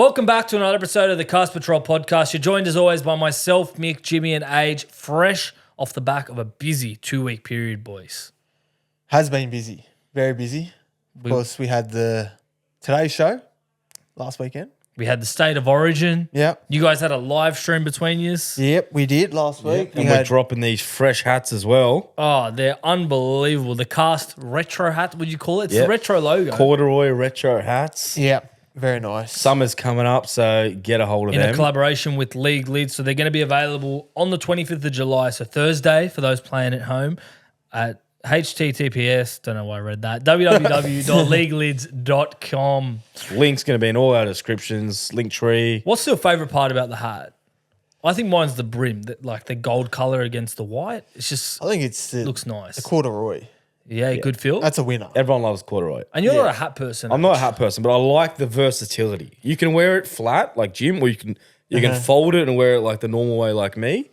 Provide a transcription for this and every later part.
Welcome back to another episode of the Cast Patrol podcast. You're joined as always by myself, Mick, Jimmy, and Age, fresh off the back of a busy 2-week period, boys. Has been busy, very busy. Of course, we had the Today Show last weekend. We had the State of Origin. Yep. You guys had a live stream between you. Yep, we did last week. And we're dropping these fresh hats as well. Oh, they're unbelievable. The Cast retro hat, would you call it? It's the retro logo. Corduroy retro hats. Yep, very nice. Summer's coming up, so get a hold of them. In a collaboration with League Lids. So they're going to be available on the 25th of July, so Thursday for those playing at home at HTTPS, don't know why I read that, www.leaguelids.com. Link's going to be in all our descriptions, Linktree. What's your favourite part about the hat? I think mine's the brim, like the gold colour against the white. It's just, I think it's looks nice. the Corduroy. Yeah, good feel. That's a winner. Everyone loves corduroy. And you're not a hat person. I'm not a hat person, but I like the versatility. You can wear it flat like Jim, or you can fold it and wear it like the normal way like me.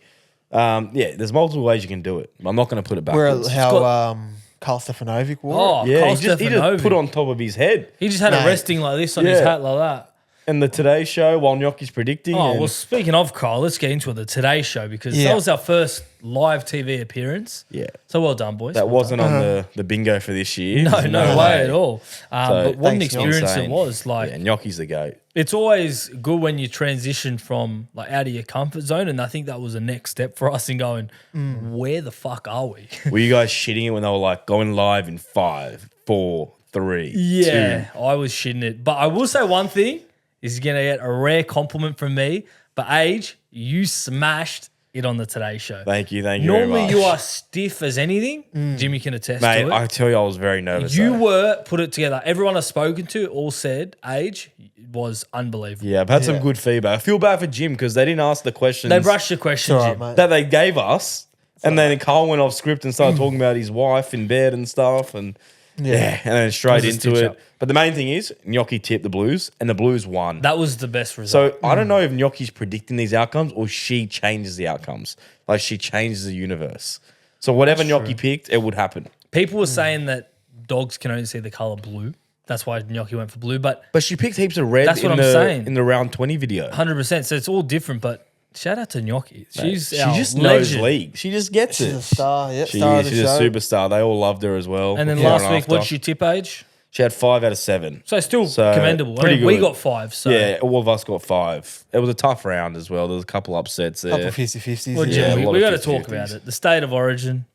There's multiple ways you can do it. I'm not going to put it backwards. How Carl Stefanovic wore Oh, yeah, Carl he just Stefanovic. put it on top of his head. He just had it resting like this on his hat like that. And the Today Show while Gnocchi's predicting. Oh, well, speaking of Carl, let's get into it. The Today Show, because that was our first live TV appearance. Yeah. So well done, boys. That wasn't on the bingo for this year. No way at all. But what an thanks, experience Insane. it was. Like, Yeah, Gnocchi's the goat. it's always good when you transition from like out of your comfort zone, and I think that was a next step for us in going, where the fuck are we? Were you guys shitting it when they were like going live in 5, 4, 3, Yeah, 2? I was shitting it. But I will say one thing is you're going to get a rare compliment from me. But Age, you smashed it on the Today Show. Thank you very Normally much. you are stiff as anything. Jimmy can attest Mate, to it. I tell you, I was very nervous. You though. were put it together. Everyone I've spoken to all said Age was unbelievable. Yeah, I've had some good feedback. I feel bad for Jim because they didn't ask the questions They brushed your question, It's all Jim. right, mate. that they gave us. And then Carl went off script and started talking about his wife in bed and stuff. And and then straight It was a into stitch it. up. But the main thing is, Gnocchi tipped the Blues and the Blues won. That was the best result. So I don't know if Gnocchi's predicting these outcomes or she changes the outcomes. Like she changes the universe. So whatever Gnocchi picked, it would happen. People were saying that dogs can only see the colour blue. That's why Gnocchi went for blue. But But she picked heaps of red That's what in I'm the saying. in the round 20 video. 100%. So it's all different. But shout out to Gnocchi. She our just knows legend. league. She just gets She's a it. star. Yep, She star is. of the She's show. a superstar. They all loved her as well. And then before last and week, after. what did she tip, Age? She had 5 out of 7. So still So, commendable. pretty I mean, we good. got 5. So Yeah, all of us got 5. It was a tough round as well. There was a couple upsets there. Couple of 50-50s. Well, Yeah, Jim, a lot we of got to talk 50-50s. about it. The State of Origin.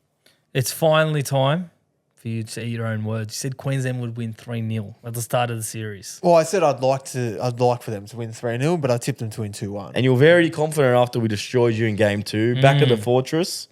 It's finally time for you to eat your own words. You said Queensland would win 3-0 at the start of the series. Well, I said I'd like for them to win 3-0, but I tipped them to win 2-1. And you were very confident after we destroyed you in game 2. Back at the Fortress.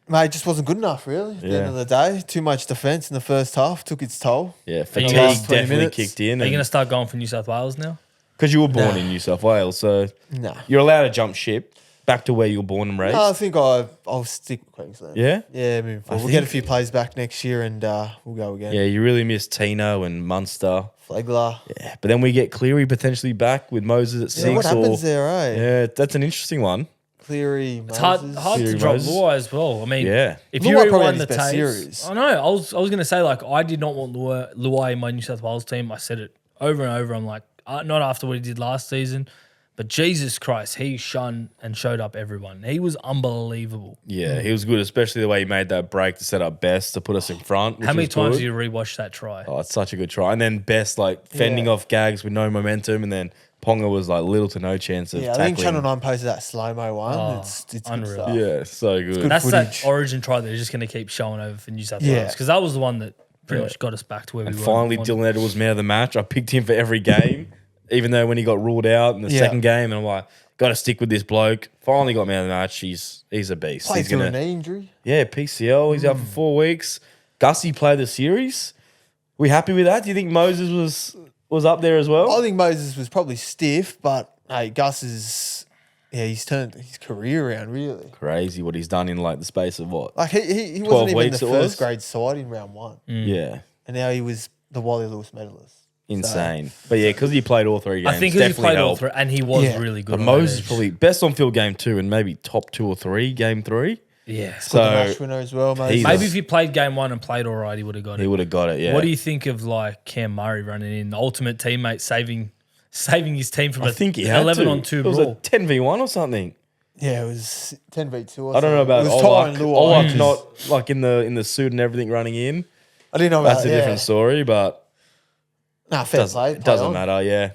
Mate, it just wasn't good enough, really. At the end of the day, too much defence in the first half took its toll. Yeah, you fatigue guys- 20 definitely minutes? kicked in. Are you going to start going for New South Wales now? Because you were born Nah. in New South Wales, so Nah. you're allowed to jump ship back to where you were born and raised. No, I think I'll stick with Queensland. Yeah? Yeah, moving forward. We'll think- get a few plays back next year and we'll go again. Yeah, you really miss Tino and Munster. Flagler. Yeah, but then we get Cleary potentially back with Moses at 6. Yeah, what happens or, there, eh? Yeah, that's an interesting one. Cleary, It's hard Moses. to Cleary drop Moses. Luai as well. I mean, Yeah. if Luai you probably rewind had the his best tapes, series. I know. I was going to say, like, I did not want Luai in my New South Wales team. I said it over and over. I'm like, not after what he did last season, but Jesus Christ, he shunned and showed up everyone. He was unbelievable. Yeah, he was good, especially the way he made that break to set up Best to put us in front. How many which was times good. did you rewatch that try? Oh, it's such a good try. And then Best, like, fending off Gags with no momentum, and then Ponga was, like, little to no chance of Yeah, I tackling. think Channel 9 posted that slow-mo one. Oh, it's unreal. good stuff. Yeah, so good. good. That's footage. that Origin try that they're just going to keep showing over for New South Yeah. Wales, because that was the one that pretty much got us back to where And we were. finally, before. Dylan Edwards was man of the match. I picked him for every game, even though when he got ruled out in the Yeah. second game, and I'm like, got to stick with this bloke. Finally got man of the match. He's a beast. Played He's through gonna, a knee injury. yeah, PCL. He's out for 4 weeks. Gussie played the series. We happy with that? Do you think Moses was up there as well? I think Moses was probably stiff, but hey, Gus is he's turned his career around really. Crazy what he's done in like the space of what? Like he 12 wasn't even weeks the it was? first grade side in round 1, Yeah, and now he was the Wally Lewis medalist. insane. But yeah, because he played all 3 games, I think he definitely played all helped. 3, and he was Yeah. really good. But on Moses that edge. probably best on field game 2 and maybe top 2 or 3 game 3. Yeah. So Got the match winner as well, mate. he's- Maybe if he played game 1 and played all right, he would have got he it. would have got it. Yeah. What do you think of like Cam Murray running in, the ultimate teammate, saving saving his team from I think he had 11 to. on 2 It was brawl. a 10v1 or something. Yeah, it was 10v2. I don't know about it was Ty and Luai. Olak not like in the suit and everything running in. I didn't know about That's a different story, but Nah, fair play. it doesn't matter. Yeah,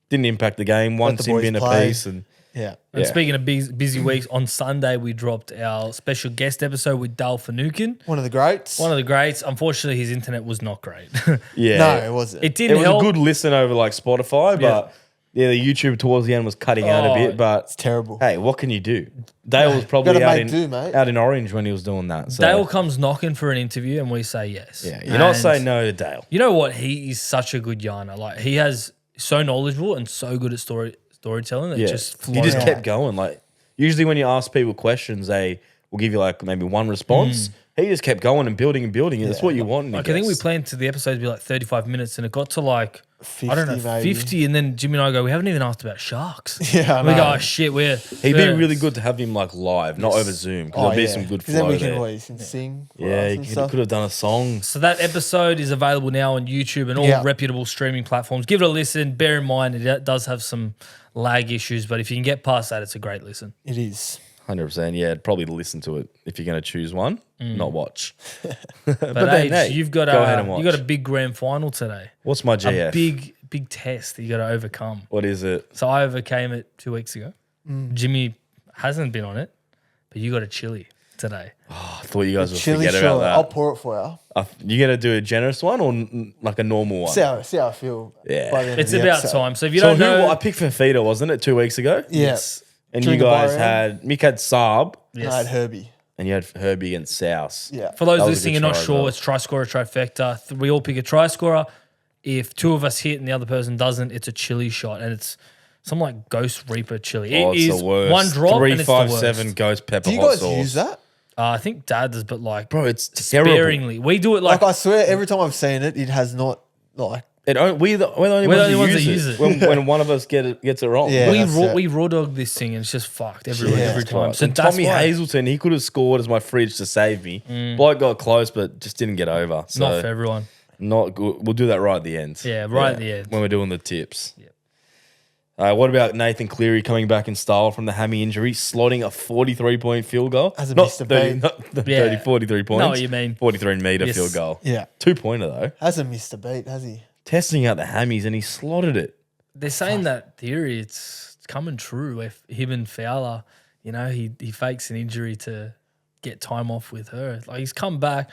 didn't impact the game. One the sim boys bin play. apiece, and Yeah. And Yeah. speaking of busy weeks, on Sunday we dropped our special guest episode with Dale Finucane, One of the greats. one of the greats. Unfortunately, his internet was not great. yeah, No, it wasn't. It it didn't was help. a good listen over like Spotify, but yeah, the YouTube towards the end was cutting out a Oh, bit. But It's terrible. hey, what can you do? Dale was probably Gotta out make do, mate. out in Orange when he was doing that. So Dale comes knocking for an interview and we say yes. yeah, you're not And saying no to Dale. You know what? He is such a good yarner. Like he has so knowledgeable and so good at storytelling that Yeah, just he just flows. kept going. Like usually when you ask people questions, they will give you like maybe one response. He just kept going and building and building. That's what you want. Like I think we planned to the episode to be like 35 minutes and it got to like 50 I don't know, maybe. 50, and then Jimmy and I go, we haven't even asked about sharks. Yeah, I we go, know. oh shit, we're He'd be really good to have him like live, not over Zoom. Because there'll be some good 'Cause then flow we can there. always sing. for Yeah, us he and stuff. could have done a song. So that episode is available now on YouTube and all Yeah. reputable streaming platforms. Give it a listen. Bear in mind it does have some lag issues, but if you can get past that, it's a great listen. It is. 100%. Yeah, I'd probably listen to it if you're going to choose one, not watch. But, then, Age, hey, you've got go ahead and you got a watch. big grand final today. What's my A GF? big test that you got to overcome. What is it? So I overcame it 2 weeks ago. Jimmy hasn't been on it, but you got a chili today. I thought you guys would Chili forget shot. about I'll that. pour it for you. You going to do a generous one or like a normal one? See how I feel. Yeah. by the end It's of the about episode. time. So if you So don't know, I picked Fafita, wasn't it, 2 weeks ago? Yeah. Yes. And During you the guys bye round? had, Mick had Saab And I had Herbie. and you had Herbie and Souse. Yeah. for those That was a listening, good you're not try as sure, well. it's Tryscorer Tryfecta. We all pick a Tryscorer. If two of us hit and the other person doesn't, it's a chili shot, and it's some like Ghost Reaper chili. Oh, It it's is the worst. one drop and it's the 357 worst. ghost pepper Do you hot guys sauce. use that? I think Dad does, but like Bro, it's terrible. sparingly. We do it like Like I swear, every time I've seen it, it has not like. We're the only We're the ones, only who ones that use use it. it. When one of us gets it wrong. Yeah. we that's it. raw dog this thing and it's just fucked every Jesus time. Right. So And that's Tommy why Hazelton, he could have scored as my fridge to save me. Bloke got close, but just didn't get over. So not for everyone. not good. We'll do that right at the end. Yeah, right at the end. when we're doing the tips. Yep. What about Nathan Cleary coming back in style from the hammy injury, slotting a 43-point field goal? Hasn't Not missed a 30, beat. not the Yeah. 30, 43 points. Know what you mean. 43-meter Yes. field goal. Yeah. 2-pointer, though. Hasn't missed a beat, has he? Testing out the hammies, and he slotted it. They're saying that theory, it's coming true. If him and Fowler, he fakes an injury to get time off with her. Like he's come back.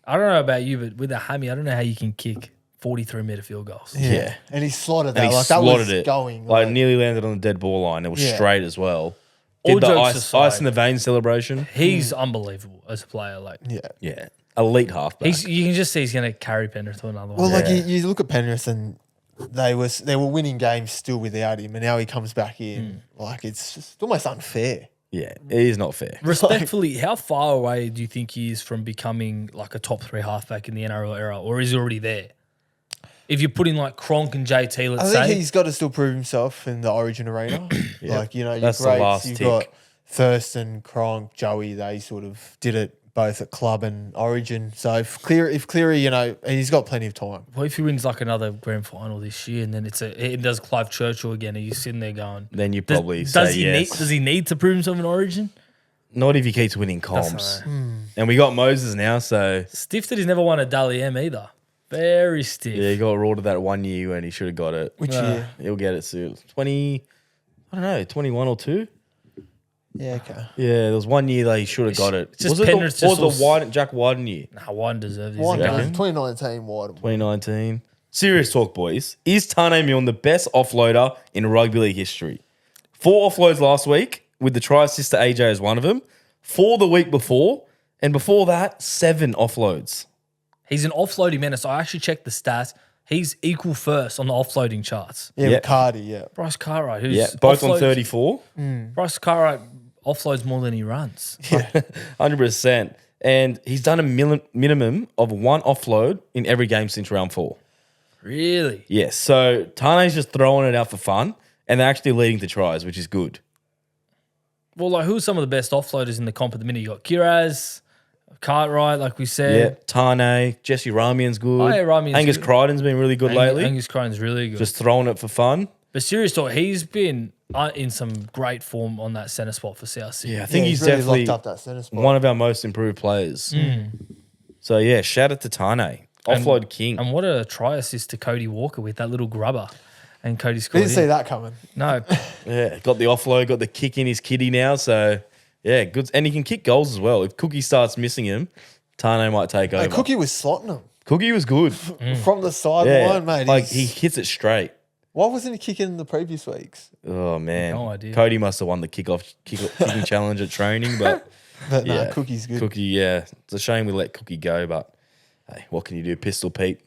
I don't know about you, but with a hammy, I don't know how you can kick 43-meter field goals. Yeah. And he slotted that. And he Like that slotted was it. going. Like nearly landed on the dead ball line. It was Yeah. straight as well. All Did the jokes aside. ice in the vein celebration. He's unbelievable as a player. Like yeah. Yeah. Elite halfback. you can just see he's going to carry Penrith to another Well, one. like Yeah. you look at Penrith and they were winning games still without him, and now he comes back in. Like it's just almost unfair. Yeah, it is not fair. Respectfully, how far away do you think he is from becoming like a top 3 halfback in the NRL era, or is he already there? If you put in like Cronk and JT, I let's think say, he's got to still prove himself in the Origin arena. Like your That's the greats, last you've tick. got Thurston, Cronk, Joey. They sort of did it both at club and Origin. So if Cleary, he's got plenty of time. what if he wins like another grand final this year, and then it does Clive Churchill again, and you're sitting there going, Then you does, probably does say he yes. does he need to prove himself in Origin? Not if he keeps winning That's comps. right. And we got Moses now, so Stiff that he's never won a Dally M either. Very stiff. yeah, he got ruled that 1 year when he should have got it. Which year? He'll get it soon. 20, I don't know, 21 or 2? Yeah, okay. Yeah, there was 1 year that he should have got it. it's just was it Penrith's the, or just the all- Jack Wyden year? Nah, one deserves his. One You does. reckon? 2019 wide. 2019. Serious talk, boys. Is Taane Milne the best offloader in rugby league history? 4 offloads last week, with the try assist to AJ as one of them. 4 the week before, and before that, 7 offloads. He's an offloading menace. I actually checked the stats. He's equal first on the offloading charts. Yeah, Yep. with Cardi, yeah. Bryce Cartwright, who's Yeah, both on offloads- 34. Bryce Cartwright offloads more than he runs. 100%. And he's done a minimum of 1 offload in every game since round 4. Really? Yes, so Tane's just throwing it out for fun, and they're actually leading to tries, which is good. Well, like who's some of the best offloaders in the comp at the minute? You got Kiraz, Cartwright, like we Yeah, said. Taane, Jesse Ramian's good. Oh, yeah, Ramian's Angus good. Crichton's been really good lately. Angus Crichton's really good. Just throwing it for fun. But serious talk, he's been in some great form on that centre spot for South Sydney. Yeah, I think he's really definitely locked up that centre spot. one of our most improved players. So, yeah, shout out to Taane. Offload king. And what a try assist to Cody Walker with that little grubber. And Cody scored. Didn't see that coming. No. Yeah, got the offload, got the kick in his kitty now. So, yeah, good. And he can kick goals as well. If Cookie starts missing him, Taane might take over. Cookie was slotting him Cookie was good. from the Yeah, sideline, mate. like he hits it straight. Why wasn't he kicking in the previous weeks? Oh, man. No idea. Cody must have won the kicking challenge at training, but But no, yeah, Cookie's good. Cookie, yeah. It's a shame we let Cookie go, but hey, what can you do? Pistol Pete.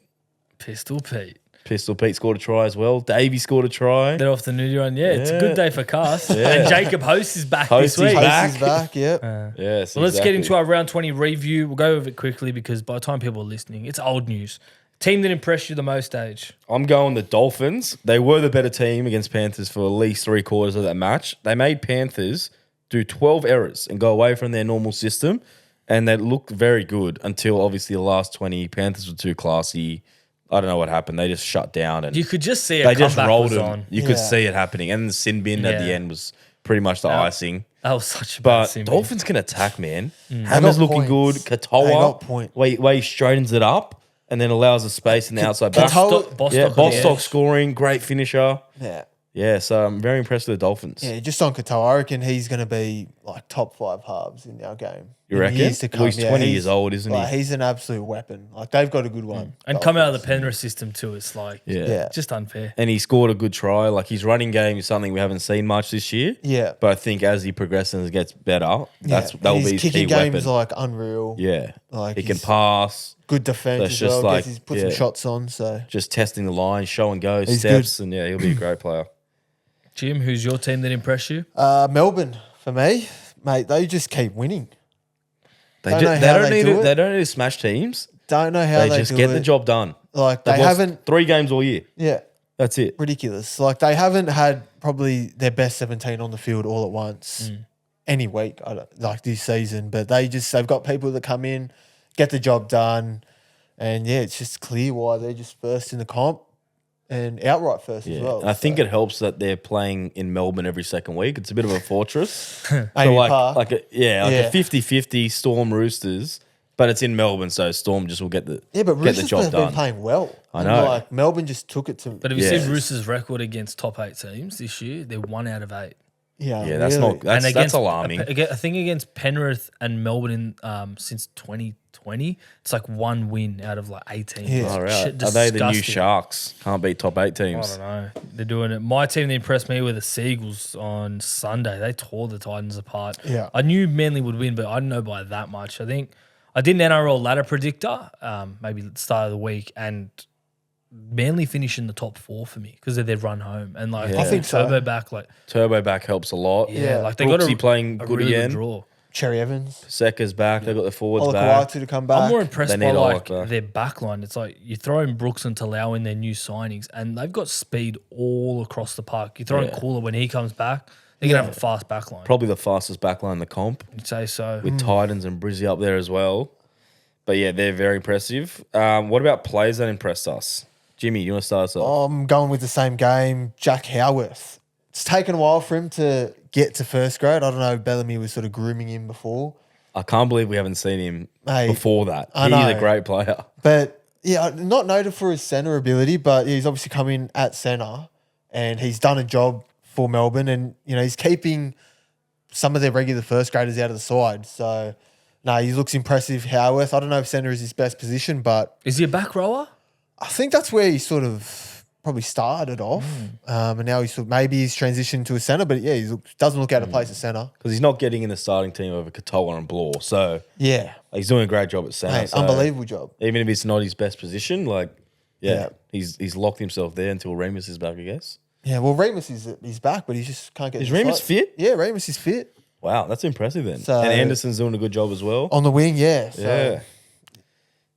Pistol Pete. Pistol Pete scored a try as well. Davey scored a try. They're off the new run. Yeah, it's a Yeah. good day for Cast. And Jacob Host is back Host this is week. back. Host is back, yep. Yes. Well, let's get exactly. into our round 20 review. We'll go over it quickly because by the time people are listening, it's old news. Team that impressed you the most, Age. I'm going the Dolphins. They were the better team against Panthers for at least 3/4 of that match. They made Panthers do 12 errors and go away from their normal system, and they looked very good until obviously the last 20. Panthers were too classy. I don't know what happened. They just shut down and You could just see a they just comeback rolled was them. on. You could Yeah. see it happening. And the sin bin at the Yeah. end was pretty much the icing. That was such a bad But sim. Dolphins can attack, man. Mm. Hammer's They got looking points. good. Katoa, They got point. way he straightens it up and then allows the space in the outside back. Katoa- Bostock Yeah, on the Bostock edge. scoring, great finisher. Yeah. Yeah, so I'm very impressed with the Dolphins. Yeah, just on Katoa, I reckon he's going to be like top 5 halves in our game. You in reckon? years to Well, come. he's 20 years old, isn't he? He's an absolute weapon. Like they've got a good one. And come out of the Penrith system too. It's like Yeah. just unfair. And he scored a good try. Like his running game is something we haven't seen much this year. Yeah. But I think as he progresses and gets better, that'll his be his key kicking game weapon. is like unreal. Yeah. Like he can he's- pass, Good defense That's as just well. like- He's put yeah. some shots on. So just testing the line, show and go, He's steps, and yeah, he'll be a great player. Jim, who's your team that impressed you? Melbourne for me, mate. They just keep winning. They, Don't ju- know they how don't they need do to, it. they don't need to smash teams. Don't know how They they just do get it. the job done. Like They've they lost haven't. 3 games all year. Yeah. That's it. Ridiculous. Like they haven't had probably their best 17 on the field all at once any week, like this season. But they've got people that come in, get the job done, and yeah, it's just clear why they're just first in the comp and outright first as well. And I think it helps that they're playing in Melbourne every second week. It's a bit of a fortress. Amy So Park. like a Yeah. 50-50 Storm Roosters, but it's in Melbourne, so Storm just will get the yeah, but get the Roosters job have been done. playing well. I And, know. like Melbourne just took it to. But have you Yeah. seen Roosters' record against top 8 teams this year? They're 1 out of 8. Yeah, that's really. not that's alarming. I think against Penrith and Melbourne since 2020, it's like 1 win out of like 18. Yeah. All It's right. Are they the new disgusting. Sharks? Can't beat top 8 I teams. don't know. They're doing it. My team that impressed me were the Seagulls on Sunday. They tore the Titans apart. Yeah. I knew Manly would win, but I didn't know by that much. I think I did an NRL ladder predictor, maybe at the start of the week, and Manly finished in the top 4 for me because of their run home. And like Yeah. I think so. Turbo back, like Turbo back helps a lot. yeah, Yeah. like they got Brooksy playing a good really again. good draw. Cherry Evans, Seka's back. They've got the forwards back. Olakau'atu to come back. I'm more impressed They by need like Olak back. their backline. It's like you throw in Brooks and Talau in their new signings, and they've got speed all across the park. You throw in Yeah. Cooler when he comes back, they're gonna have a fast backline. Probably the fastest backline in the comp. You'd say so. With Titans and Brizzy up there as well. But yeah, they're very impressive. What about players that impressed us? Jimmy, you want to start us off? I'm going with the same game. Jack Howarth. It's taken a while for him to get to first grade. I don't know. Bellamy was sort of grooming him before. I can't believe we haven't seen him Mate, before that. I He's a know. great player. But yeah, not noted for his centre ability, but he's obviously come in at centre and he's done a job for Melbourne, and you know he's keeping some of their regular first graders out of the side. So no, he looks impressive. Howarth. I don't know if centre is his best position, but Is he a back rower? I think that's where he sort of probably started off, and now maybe he's transitioned to a centre. But yeah, he doesn't look out of place at centre. Because he's not getting in the starting team over Katoa and Blore. So Yeah, he's doing a great job at centre. mate, So unbelievable job. even if it's not his best position, like, Yeah. he's locked himself there until Remus is back, I guess. Yeah, well, Remus he's back, but he just can't get. Is in the Remus side. fit? Yeah, Remus is fit Wow, that's impressive then. So- and Anderson's doing a good job as well. on the wing. Yeah, so, Yeah.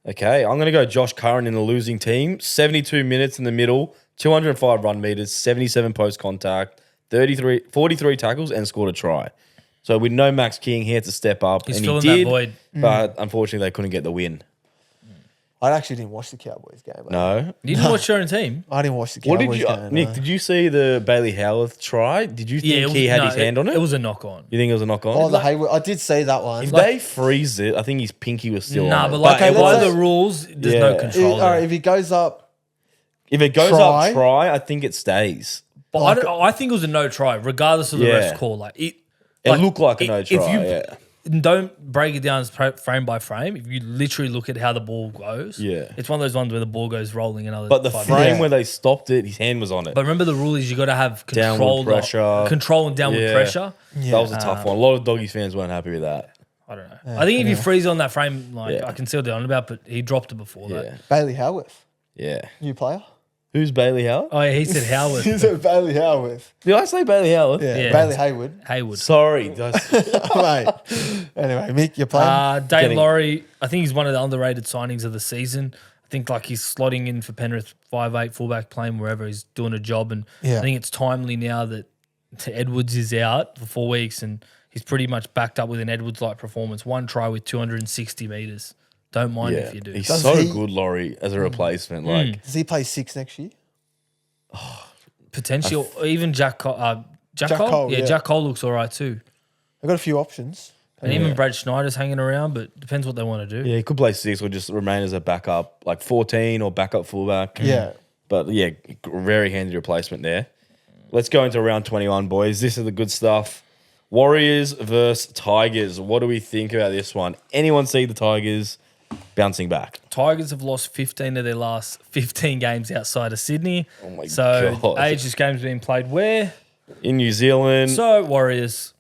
Okay, I'm going to go Josh Curran in the losing team. 72 minutes in the middle, 205 run meters, 77 post contact, 43 tackles, and scored a try. So with no Max King, he had to step up, He's and filling he that did. void. But unfortunately, they couldn't get the win. I actually didn't watch the Cowboys game. No. You didn't watch your own team? I didn't watch the What Cowboys did you, game. Nick? no. Did you see the Bailey Howarth try? Did you think he had his hand on it? It was a knock on. You think it was a knock on? Oh, the Hayward. I did see that one. If they freeze it, I think his pinky was still Nah, on. but it. like Okay, by let's the say- rules, there's no Yeah. control. All there. right, if he goes up, if it goes try. up try, I think it stays. But I think it was a no try, regardless of the Yeah. ref's call. Like it Looked like a no try. If you Yeah. don't break it down frame by frame, if you literally look at how the ball goes, Yeah. it's one of those ones where the ball goes rolling another. But the 5 frame minutes. Yeah. where they stopped it, his hand was on it. But remember the rule is you got to have Downward pressure. control and downward Yeah. pressure. That was a tough one. A lot of Doggies fans weren't happy with that. I don't know. I think if you freeze on that frame, like I can see what they're on about, but he dropped it before Yeah. that. Bailey Howarth, Yeah. new player. Who's Bailey Howard? Oh yeah, he said Howard. Is it Bailey Howarth? Did I say Bailey Howard? Yeah, Yeah. Bailey Hayward. Haywood. Sorry. Mate. Anyway, Mick, you're playing. Dave Getting- Laurie, I think he's one of the underrated signings of the season. I think like he's slotting in for Penrith 5'8", fullback, playing wherever he's doing a job. And Yeah. I think it's timely now that Edwards is out for 4 weeks and he's pretty much backed up with an Edwards-like performance. 1 try with 260 metres. Don't mind Yeah. if you do. He's Does so he- good, Laurie, as a replacement. Like, Does he play 6 next year? Potential, even Jack Cole. Jack Jack Cole? Cole, Yeah, yeah. Jack Cole looks all right too. I've got a few options. And even Brad Schneider's hanging around, but depends what they want to do. yeah, he could play 6 or just remain as a backup, like 14 or backup fullback. Yeah. But yeah, very handy replacement there. Let's go into round 21, boys. This is the good stuff. Warriors versus Tigers. What do we think about this one? Anyone see the Tigers bouncing back? Tigers have lost 15 of their last 15 games outside of Sydney. Oh my so God. this game's been played where? In New Zealand, So Warriors.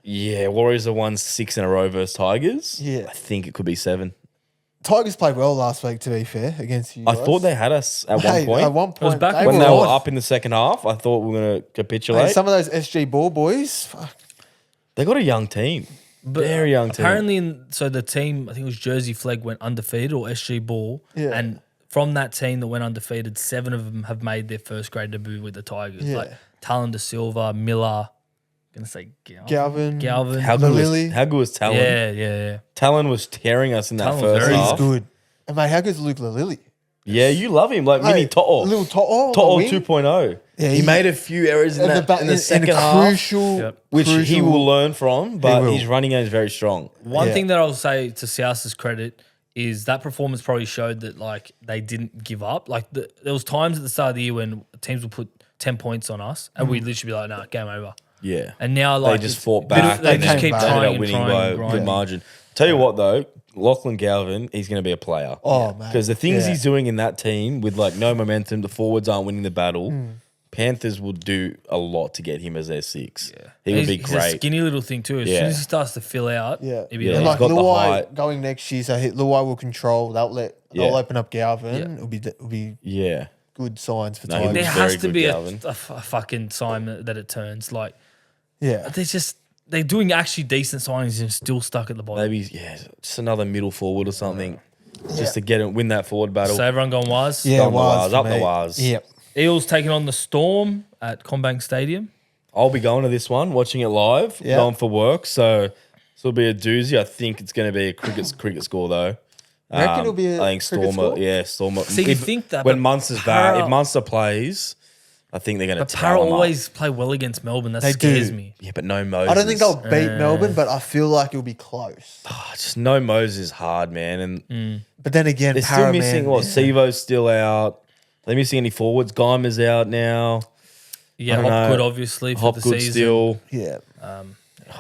yeah, Warriors have won 6 in a row versus Tigers. Yeah. I think it could be 7. Tigers played well last week, to be fair, against you I guys. thought they had us at Hey, one point. At one point, back when they were on. up in the second half, I thought we were going to capitulate. Hey, some of those SG ball boys, fuck. They got a young team. Very young team. Apparently, so the team, I think it was Jersey Flag, went undefeated or SG Ball. Yeah. And from that team that went undefeated, 7 of them have made their first grade debut with the Tigers. Yeah. Like Talon De Silva, Miller, going to say Galvin. How good, Lily. was, how good was Talon? Yeah. Talon was tearing us in that Talon was first very half. He's good. And mate, how good's Luke Lilly? Yeah, you love him. Like mini Hey, To'o. Little To'o. To'o wing. 2.0. Yeah, he he- made a few errors in, At that, back- in the second a half, crucial, Yep. which he crucial- will learn from, but will. his running game is very strong. One Yeah. thing that I'll say to South's credit is that performance probably showed that like they didn't give up. Like there was times at the start of the year when teams would put 10 points on us and we'd literally be like, no, game over. Yeah. And now They like just it's fought a bit of- back. They and just then keep back. they ended trying up and winning trying by and a good grinding. margin. Tell you what though, Lachlan Galvin, he's going to be a player. Oh, man. Because the things Yeah. he's doing in that team with like no momentum, the forwards aren't winning the battle. Panthers will do a lot to get him as their 6. Yeah. He would be He's a great. skinny little thing too. As Yeah. soon as he starts to fill out, Yeah. he'll be Yeah. And like, like got the Luai height. going next year, so Luai will control. They'll Yeah. open up Galvin. Yeah. It'll be Yeah. good signs for No, he Tigers. there looks has very to good, be a Galvin. fucking sign that it turns. Like Yeah. they're doing actually decent signings and still stuck at the bottom. Maybe just another middle forward or something, just to get him win that forward battle. So everyone gone wise. Yeah, Down the Waz wires, for up the me. wires. Yep. Eels taking on the Storm at Combank Stadium. I'll be going to this one, watching it live, Yeah. going for work. So it'll be a doozy. I think it's going to be a cricket score though. You reckon it'll be a I think cricket Stormer. score? Yeah, Stormer. See, you think that, when but Munster's back, Para- if Munster plays, I think they're going to. But Para always play well against Melbourne. That They scares do. me. Yeah, but no Moses. I don't think they'll beat Melbourne, but I feel like it'll be close. Just no Moses is hard, man. And But then again, they're still Para, missing. man, What? Sevo's still out. Are they missing any forwards? Geimer's out now. Yeah, I don't Hopgood know. obviously for the Hopgood season. still. Yeah.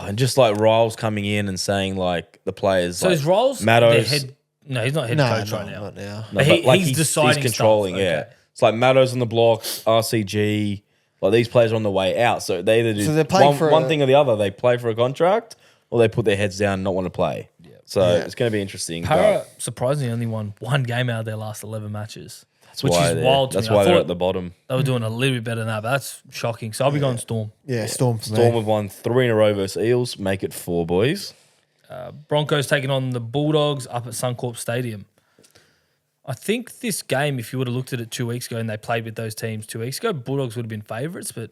And just like Riles coming in and saying like the players. So like, is Rolls their Mattos? head? No, he's not head No, coach no, right now. not now. No, But but he's deciding He's controlling. stuff, Yeah, okay. it's like Mattos on the blocks, RCG. Like these players are on the way out, so they either do So they're playing for one a- thing or the other. They play for a contract, or they put their heads down and not want to play. So it's going to be interesting. Para surprisingly only won 1 game out of their last 11 matches, That's which why is they're- wild to That's me. I why they're thought at the bottom. they were doing a little bit better than that, but that's shocking. So I'll be going Storm. Yeah, Storm for Storm me. have won 3 in a row versus Eels. Make it 4, boys. Broncos taking on the Bulldogs up at Suncorp Stadium. I think this game, if you would have looked at it 2 weeks ago and they played with those teams 2 weeks ago, Bulldogs would have been favourites, but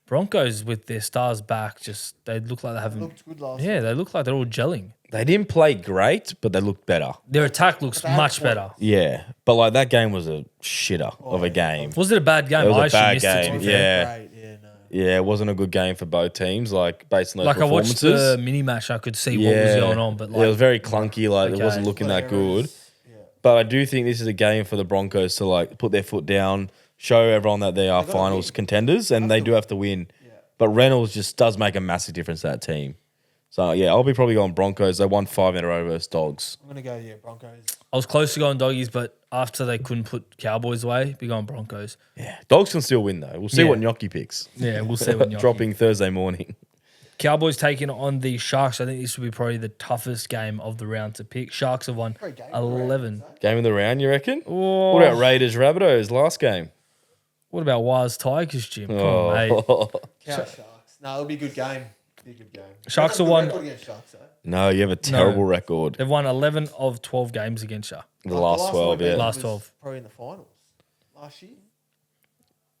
Broncos with their stars back, they look like they haven't. Looked good last Yeah, they look like they're all gelling. They didn't play great, but they looked better. Their attack looks They had much points. better. Yeah, but like that game was a shitter of a game. Was it a bad game? It was a I actually bad missed it, to game, be fair. yeah. Great. Yeah, no. Yeah, it wasn't a good game for both teams. Like based on those Like I watched performances. the mini match, I could see what was going on, but it was like very clunky. Like Okay. it wasn't looking that Whatever it good. is. Yeah. But I do think this is a game for the Broncos to like put their foot down, show everyone that they are gotta finals win. contenders, and they do have to win. But Reynolds just does make a massive difference to that team. So yeah, I'll be probably going Broncos. They won 5 in a row versus Dogs. I'm gonna go Broncos. I was close to going Doggies, but after they couldn't put Cowboys away, be going Broncos. Yeah, Dogs can still win though. We'll see Yeah. what Gnocchi picks. Yeah, we'll see when you're Dropping Thursday morning. Cowboys taking on the Sharks. I think this will be probably the toughest game of the round to pick. Sharks have won Great game. 11. Game of the round, you reckon? Oh, What about Raiders Rabbitohs last game? what about Waz Tigers, Jim? Come on, mate. Cow Sharks. No, it'll be a good game. Be a good game. Sharks They've have got a won- good record against Sharks, though. No, you have a terrible record. They've won 11 of 12 games against you. The last 12, one they yeah. beat Last was 12. Probably in the finals last year.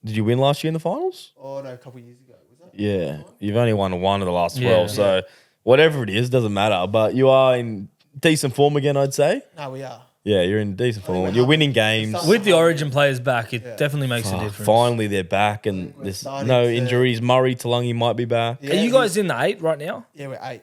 Did you win last year in the finals? Oh no, a couple of years ago. Was that? Yeah. You've only won 1 of the last 12. Yeah. So whatever it is, doesn't matter. But you are in decent form again, I'd say. No, we are. Yeah, you're in decent think form. we're You're happy. winning games. It's With the Origin players back, it definitely makes a Fuck, difference. finally, they're back, and We're there's starting no to- injuries. Murray Talangi might be back. Yeah, Are you guys in the 8 right now? Yeah, we're 8th.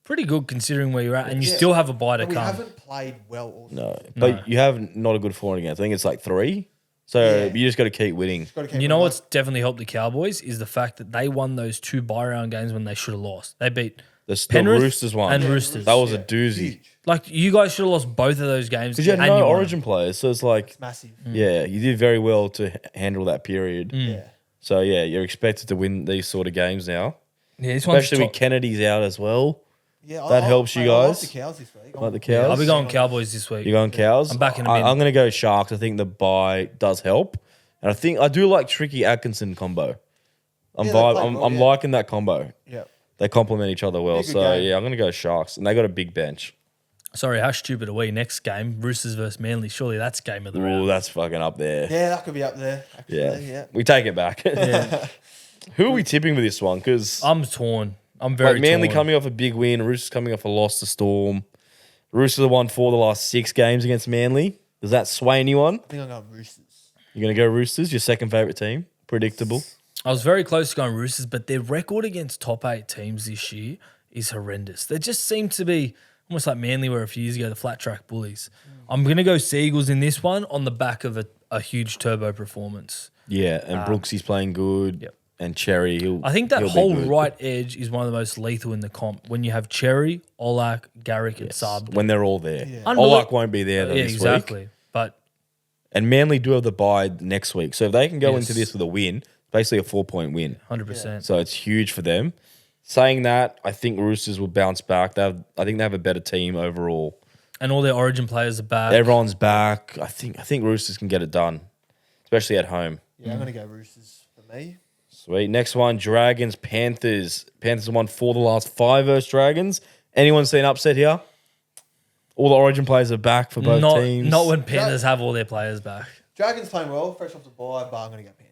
Pretty good considering where you're at, and you Yeah. still have a bye to But we come. haven't played well all season. No, but you have not a good form against. I think it's like 3. So Yeah. you just got to keep winning. Gotta keep You know it what's definitely helped the Cowboys is the fact that they won those 2 bye round games when they should have lost. They beat The Penrith Roosters one. and Yeah, Roosters. That was a yeah, doozy. huge. Like you guys should have lost both of those games. Because you had and no won Origin players. So it's like, It's massive. yeah, you did very well to handle that period. Yeah. So yeah, you're expected to win these sort of games now. them. Yeah, this one's Especially top. with Kennedy's out as well. Yeah, That helps you mate, I like guys? the Cows this week. Like the Yeah, Cows. I'll be going Cowboys this week. You're going Cows? I'm backing them in. I'm going to go Sharks. I think the bye does help. And I think I do like Tricky Atkinson combo. I'm Yeah, they play I'm well, yeah. liking that combo. Yeah. They complement each other well. Be a good So game. yeah, I'm going to go Sharks. And they got a big bench. Sorry, how stupid are we? Next game, Roosters versus Manly. Surely that's game of the Ooh, round. that's fucking up there. Yeah, that could be up there. Actually. Yeah. Yeah. We take it back. Who are we tipping with this one? Because I'm torn. I'm very like Manly torn. coming off a big win, Roosters coming off a loss to Storm. Roosters have won 4 of the last 6 games against Manly. Does that sway anyone? I think I'm going Roosters. You're going to go Roosters, your second favourite team? Predictable. I was very close to going Roosters, but their record against top 8 teams this year is horrendous. They just seem to be almost like Manly were a few years ago, the flat track bullies. I'm going to go Seagulls in this one on the back of a huge turbo performance. Yeah, and Brooksy's playing good. Yep. And Cherry, I think that he'll be whole good. right edge is one of the most lethal in the comp. When you have Cherry, Olak, Garrick, and Sub. when they're all there. Yeah. Olak won't be there though Yeah, this exactly. week. But And Manly do have the bye next week. So if they can go Yes. into this with a win, basically a 4-point win. 100%. So it's huge for them. Saying that, I think Roosters will bounce back. I think they have a better team overall. And all their Origin players are back. Everyone's back. I think Roosters can get it done, especially at home. Yeah, I'm going to go Roosters for me. Sweet. Next one, Dragons, Panthers. Panthers won 4 of the last 5 versus Dragons. Anyone seen upset here? All the Origin players are back for both teams. Not when Panthers have all their players back. Dragons playing well, fresh off the bye, but I'm going to go Panthers.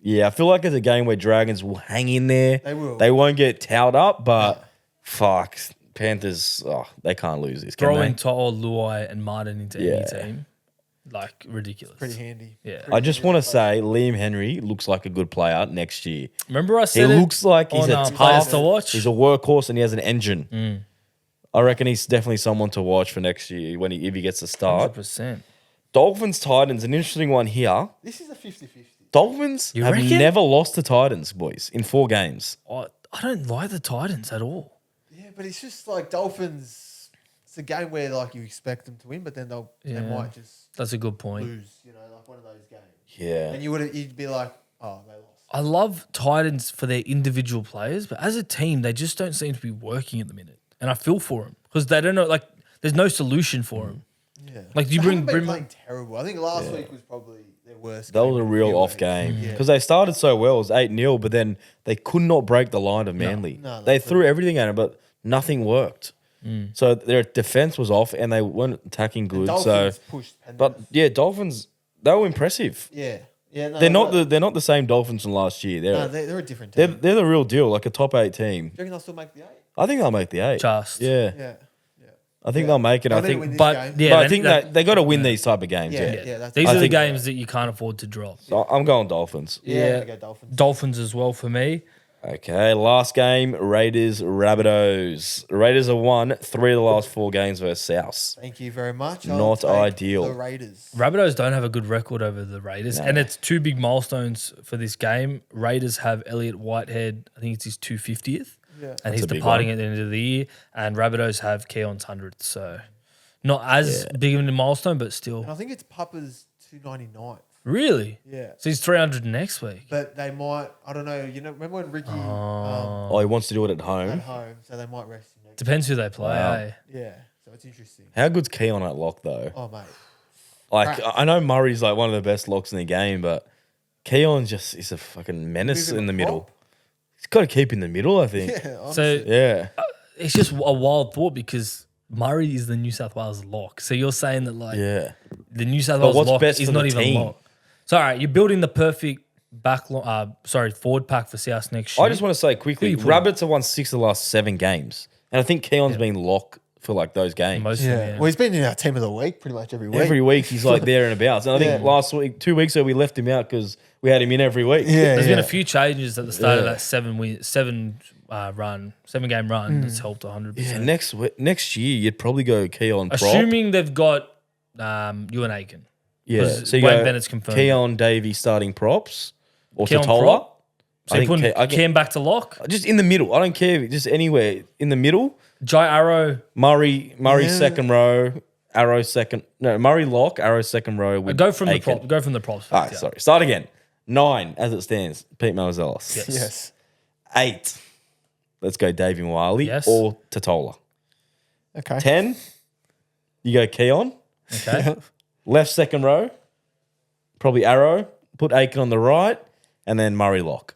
Yeah, I feel like it's a game where Dragons will hang in there. They will. They won't get towed up, but fuck, Panthers, they can't lose this, can Throw they? in To'o, Luai, and Martin into Yeah. any team. Like, ridiculous. Pretty handy. Yeah. I just want to say Liam Henry looks like a good player next year. Remember I He said it looks like he's on, a Players tough, to watch? he's a workhorse and he has an engine. I reckon he's definitely someone to watch for next year if he gets to start. 100%. Dolphins, Titans, an interesting one here. This is a 50-50. Dolphins You have reckon? never lost to Titans, boys, in 4 games. I don't like the Titans at all. Yeah, but it's just like Dolphins. It's a game where like you expect them to win, but then they Yeah. might just That's a good point. lose. You know, like one of those games. Yeah. And you'd be like, oh, they lost. I love Titans for their individual players, but as a team, they just don't seem to be working at the minute. And I feel for them because they don't know, like, there's no solution for them. Yeah, Like, you They bring- haven't been bring- playing terrible. I think last week was probably their worst. That game was a in real few off weeks. game Yeah. because they started so well. It was 8-0, but then they could not break the line of Manly. No, they that's threw everything at it, but nothing worked. So their defense was off and they weren't attacking good. Dolphins So, pushed. Penrith. but yeah, Dolphins, they were impressive. yeah, Yeah, no, they're not the same Dolphins from last year. they're a different team. They're the real deal, like a top 8 team. Do you reckon they'll still make the 8? I think they'll make the 8. Just. Yeah. Yeah. I think they'll make it. They'll I need to win think, this but game. yeah, but I then think that they got to win these type of games. Yeah, Yeah. that's These I are the think- games that you can't afford to drop. So I'm going Dolphins. Yeah, I'm gonna go Dolphins. Dolphins as well for me. Okay, last game, Raiders, Rabbitohs. Raiders have won 3 of the last 4 games versus South. Thank you very much. Not take ideal. The Raiders. Rabbitohs don't have a good record over the Raiders, and it's 2 big milestones for this game. Raiders have Elliot Whitehead, I think it's his 250th, Yeah. and he's a big departing one. at the end of the year. And Rabbitohs have Keon's 100th, so not as big of a milestone, but still. And I think it's Papa's 299th. Really? Yeah. So he's 300 next week. But they might, I don't know, remember when Ricky Oh, he wants to do it at at home. home, so they might rest him next. Depends who they play. Wow. Eh? Yeah, so it's interesting. How good's Keon at lock, though? Oh, mate. Like, Right. I know Murray's like one of the best locks in the game, but Keon just is a fucking menace Moving in the a middle. prop? He's got to keep in the middle, I think. Yeah, honestly. So Yeah. it's just a wild thought because Murray is the New South Wales lock. So you're saying that like Yeah. the New South But Wales what's lock best is for not the even team? lock. So all right, you're building the perfect forward pack for South next year. I just want to say quickly, Who you put? Rabbits have won 6 of the last 7 games. And I think Keon's been lock for like those games. most of Yeah. them, Well, he's been in our team of the week pretty much every week. Every week he's like there and about. And I think Yeah. last week, 2 weeks ago, we left him out because we had him in every week. Yeah, There's yeah. been a few changes at the start of Yeah. that 7-game run that's helped 100%. Yeah, next year, you'd probably go Keon prop. Assuming they've got Ewan Aiken. Yeah. 'Cause So you Wayne go Bennett's confirmed. Keon, Davey starting props. Or Keon Totola. prop? So I you're think putting Cam back to lock. just in the middle. I don't care. Just anywhere in the middle. Jai Arrow. Murray Yeah. second row. Arrow second. No, Murray lock. Arrow second row. With Go from the Aiken. prop. Go from the props. All right, yeah. sorry. Start again. 9 as it stands. Pete Malzelos. Yes. Yes. 8. Let's go Davey Wiley Yes. or Totola. Okay. 10. You go Keon. Okay. Left second row. Probably Arrow. Put Aiken on the right. And then Murray lock.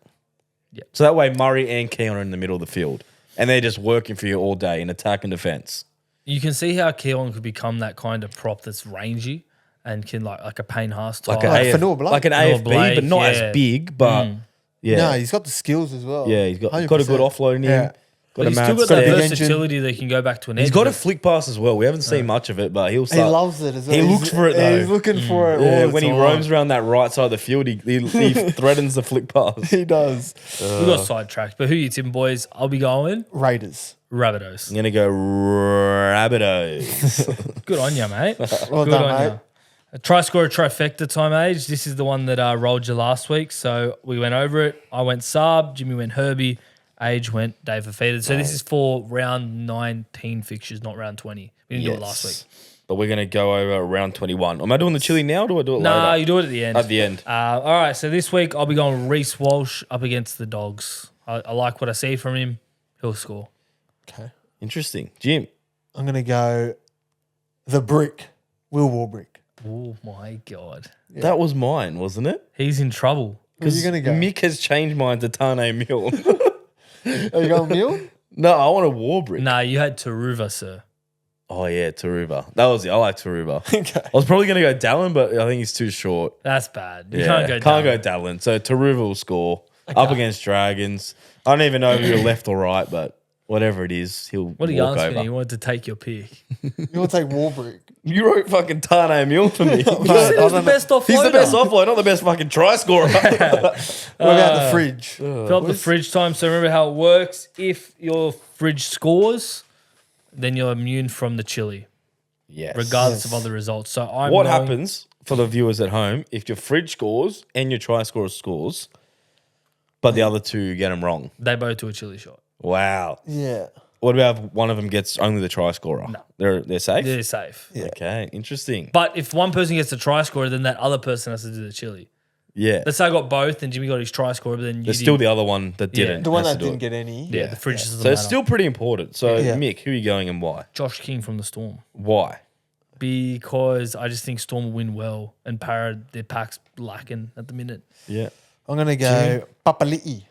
Yep. So that way Murray and Keon are in the middle of the field. And they're just working for you all day in attack and defense. You can see how Keon could become that kind of prop that's rangy and can like a Payne Haas type. Like, an Like AF, Fanua Blake. like an Fanua AFB, Blake, but not yeah. as big. But yeah. No, he's got the skills as well. Yeah, he's got a 100%. good offload in him. Yeah. Got But a he's mad still got step. that big engine. versatility that can go back to an edge. He's got a but- flick pass as well. We haven't seen much of it, but he'll He start. loves it as well. He looks for it, though. He's looking for it. Yeah, all the when he time. roams around that right side of the field, he threatens the flick pass. He does. We got sidetracked. But who you tipping, boys? I'll be going Raiders. Rabbitohs. I'm gonna go Rabbitohs. Good on you, mate. Well Good done, on mate. you. A Tryscorer Tryfecta time age. This is the one that rolled you last week. So we went over it. I went Saab. Jimmy went Herbie. Age went Dave Fafita. So this is for round 19 fixtures, not round 20. We didn't do it last week. But we're gonna go over round 21. Am I doing the chili now, or do I do it Nah, later? you do it at the end. At the end. All right, so this week I'll be going Reece Walsh up against the Dogs. I like what I see from him. He'll score. Okay. Interesting, Jim. I'm going to go the brick. Will Warbrick. Oh, my God. That was mine, wasn't it? He's in trouble. Where are you going to go? Mick has changed mine to Taane Mill. Are you going Mule? No, I want a Warbrick. Nah, you had Taruva, sir. Oh yeah, Taruba. That was it. I like Taruba. Okay. I was probably gonna go Dallin, but I think he's too short. That's bad. You Yeah, can't go can't down. go Dallin. So Taruba will score up against Dragons. I don't even know if you're left or right, but whatever it is, he'll What are you walk asking? over. He wanted to take your pick. You want to take Warbrick? You wrote fucking Taane Mill for me. You said he was the best offloader. He's the best offload, not the best fucking try scorer. What about the fridge? Fill up the fridge time. So remember how it works. If your fridge scores, then you're immune from the chili, Yes. regardless of other results. So I'm What going- happens for the viewers at home if your fridge scores and your try scorer scores, but the other two get them wrong? They both do a chili shot. Wow. Yeah. What about if one of them gets only the try scorer? No. They're safe? They're safe. Okay, interesting. But if one person gets the try scorer, then that other person has to do the chili. Yeah. Let's say I got both, and Jimmy got his try scorer, but then you There's still didn't. the other one that didn't. The one has that to do didn't it. get any. Yeah, the fridge doesn't So it's matter. still pretty important. So, Yeah. Mick, who are you going and why? Josh King from the Storm. Why? Because I just think Storm will win well, and Para, their pack's lacking at the minute. Yeah. I'm going to go Papali'i.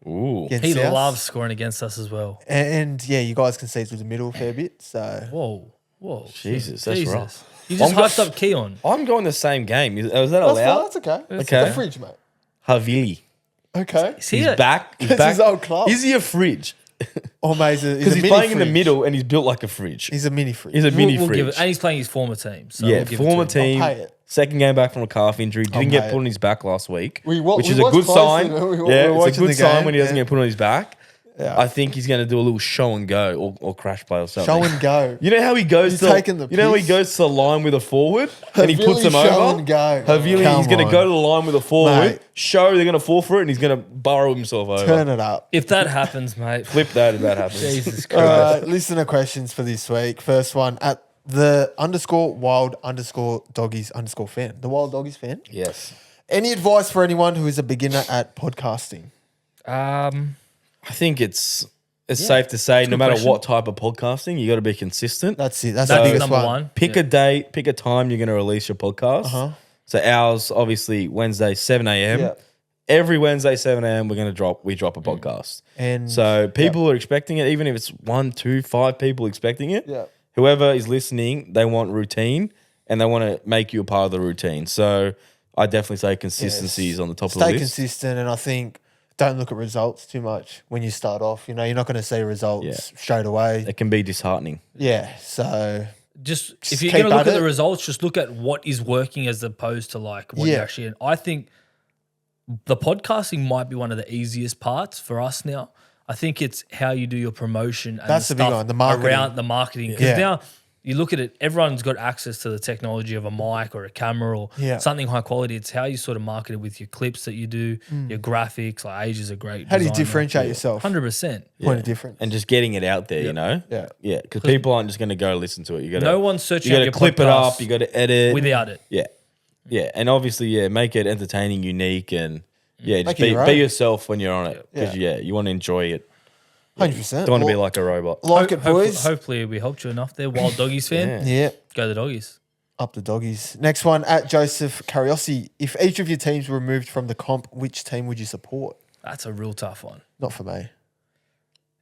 Ooh. against He South. loves scoring against us as well. And yeah, you guys can see through the middle a fair bit. So Whoa. Whoa, Jesus, that's rough. You just I'm hyped up Keon. I'm going the same game. Is that That's allowed? fine. That's okay. Okay. The fridge, mate. Havili. Okay. Is he He's a- back. He's It's back. his old club. Is he a fridge? Oh, mate, Because he's playing in the middle and he's built like a fridge. He's a mini fridge. He's a mini We'll fridge. give it, and he's playing his former team. So Yeah, we'll give it to former him. team. I'll pay it. Second game back from a calf injury. Didn't I'll get pay put it. on his back last week, We which is a watched good sign. closely. We were Yeah, it's a watching good the sign game, when he doesn't yeah. get put on his back. Yeah. I think he's going to do a little show and go or crash play or something. Show and go. You know how he goes You're to taking the you know how he piss. goes to the line with a forward and he puts Havili them show over. and go. Havili, Come he's going to on. go to the line with a forward. Mate. Show they're going to fall for it, and he's going to burrow himself over. Turn it up. If that happens, mate. Flip that if that happens. Jesus All Christ. right, listener questions for this week. First one at the _wild_doggies_fan. The Wild Doggies fan. Yes. Any advice for anyone who is a beginner at podcasting? I think it's safe to say, no good matter question. what type of podcasting, you got to be consistent. That's it. That's That's the biggest number one. one. Pick a date, pick a time you're going to release your podcast. Uh-huh. So ours, obviously, Wednesday, 7 a.m. Yeah. Every Wednesday, 7 a.m., we drop a podcast. And So people are expecting it, even if it's 1, 2, 5 people expecting it. Yeah. Whoever is listening, they want routine and they want to make you a part of the routine. So I definitely say consistency is on the top of the Stay list. consistent, and I think don't look at results too much when you start off. You know, you're not going to see results straight away. It can be disheartening. Yeah. So Just Just if you're keep going to look at at the it. results, just look at what is working as opposed to like what you Yeah. actually. I think the podcasting might be one of the easiest parts for us now. I think it's how you do your promotion and That's the big stuff one, the marketing. around the marketing. Because Yeah. now you look at it, everyone's got access to the technology of a mic or a camera or Yeah. something high quality. It's how you sort of market it with your clips that you do, your graphics. Like Age is a great. how do you designer. differentiate yourself? 100%. Point of difference. And just getting it out there, you know? Yeah. Yeah. Because people aren't just going to go listen to it. You got to No one's searching You out got to your clip it podcast up. You got to edit. without it. Yeah. Yeah. And obviously, make it entertaining, unique, and just Make it your be own. yourself when you're on it. Because, Yeah. you want to enjoy it. 100%. Don't want to be like a robot. like it, boys. Hopefully we helped you enough there. Wild Doggies fan. Yeah. Yeah. Go the Doggies. Up the doggies. Next one at Joseph Cariosi. If each of your teams were removed from the comp, which team would you support? That's a real tough one. Not for me.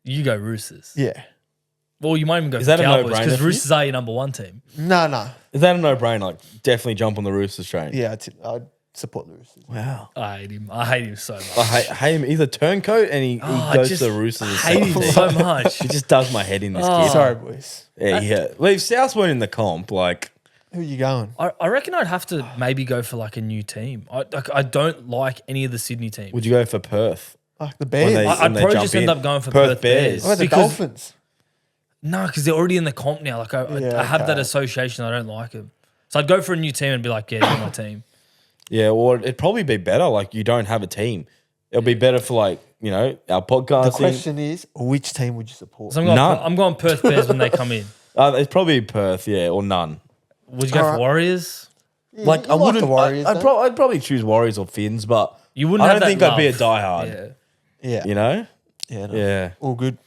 You go Roosters. Yeah. Well, you might even go Is for that a Cowboys no-brainer because for you? Roosters are your number one team. No. Is that a no-brainer? Like, definitely jump on the Roosters train. Yeah, I'd support the Roosters. Wow. I hate him. I hate him so much. I hate him. He's a turncoat and he I goes just to the Roosters. as hate him 17. so much. He just does my head in this Oh. kid. Sorry, boys. Yeah. Well, if South weren't in the comp, like, Who are you going? I reckon I'd have to maybe go for like a new team. I don't like any of the Sydney teams. would you go for Perth? Like the When Bears. they- I'd when probably jump just end in? up going for Perth Perth Bears. Bears. What about the because Dolphins? no, because they're already in the comp now. Like I have that okay. association. I don't like them. So I'd go for a new team and be like, yeah, you're my team. Yeah, or it'd probably be better. Like, you don't have a team. It'll be better for, like, our podcasting. The question is, which team would you support? So None. I'm going Perth Bears when they come in. It's probably Perth, or none. Would you go Alright. for Warriors? Like, you I wouldn't. the Warriors. I'd probably choose Warriors or Finns, but You wouldn't. I have don't that think I'd be a love. diehard. Yeah. yeah. You know? Yeah. No. Yeah. All good.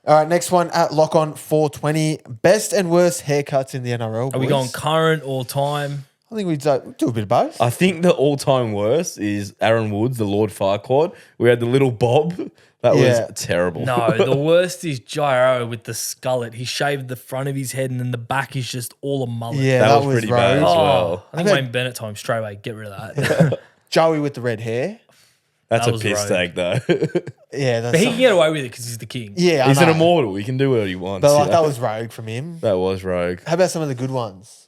All right, next one at Lock On 420. Best and worst haircuts in the NRL. Are we boys. going current all time? I think we'd do a bit of both. I think the all-time worst is Aaron Woods, the Lord Farquaad. We had the little bob. That Yeah. was terrible. No, the worst is Gyro with the skullet. He shaved the front of his head and then the back is just all a mullet. Yeah, that, that was was pretty bad as rogue. well. I think I bet- Wayne Bennett time straight away. Get rid of that. Joey with the red hair. That's That a was piss rogue. take, though. Yeah, that's But he can get away with it because he's the king. yeah. He's I an know. immortal. He can do what he wants. But like, you that know? was rogue from him. That was rogue. How about some of the good ones?